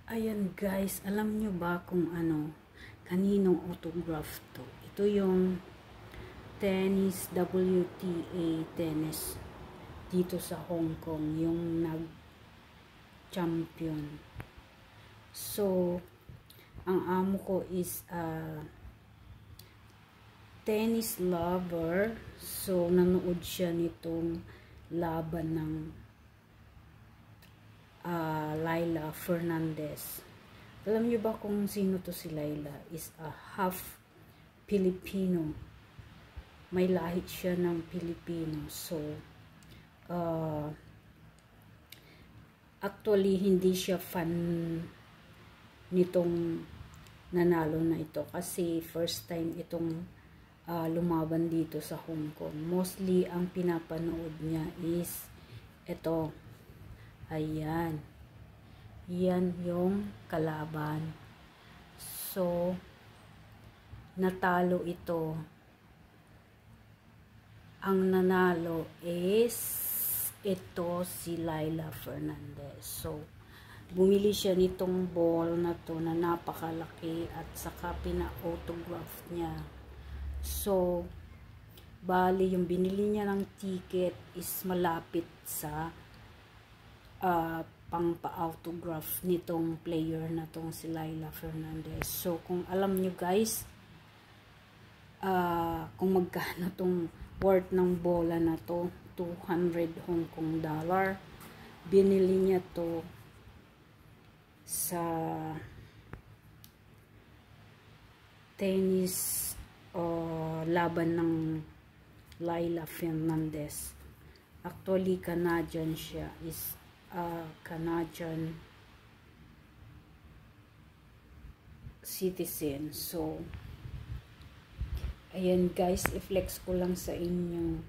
Ayan guys, alam nyo ba kung kaninong autograph to? Ito yung tennis, WTA tennis dito sa Hong Kong, yung nag-champion. So, ang amo ko is tennis lover. So, nanood siya nitong laban ng Leylah Fernandez. Alam niyo ba kung sino to si Leylah? Is a half Filipino. May lahi siya ng Pilipino. So, actually, hindi siya fan nitong nanalo na ito. Kasi first time itong lumaban dito sa Hong Kong. Mostly, ang pinapanood niya is ito. Ayan. Yan yung kalaban. So, natalo ito. Ang nanalo is ito si Leylah Fernandez. So, bumili siya nitong ball na to na napakalaki at saka pina-autograph niya. So, bali yung binili niya ng ticket is malapit sa pang-pa-autograph nitong player na tong si Leylah Fernandez. So, kung alam nyo guys, kung magkano tong worth ng bola na to, 200 Hong Kong dollar. Binili niya to sa tennis laban ng Leylah Fernandez. Actually, Canadian siya. Is Canadian citizen. So, ayan guys, i-flex ko lang sa inyo.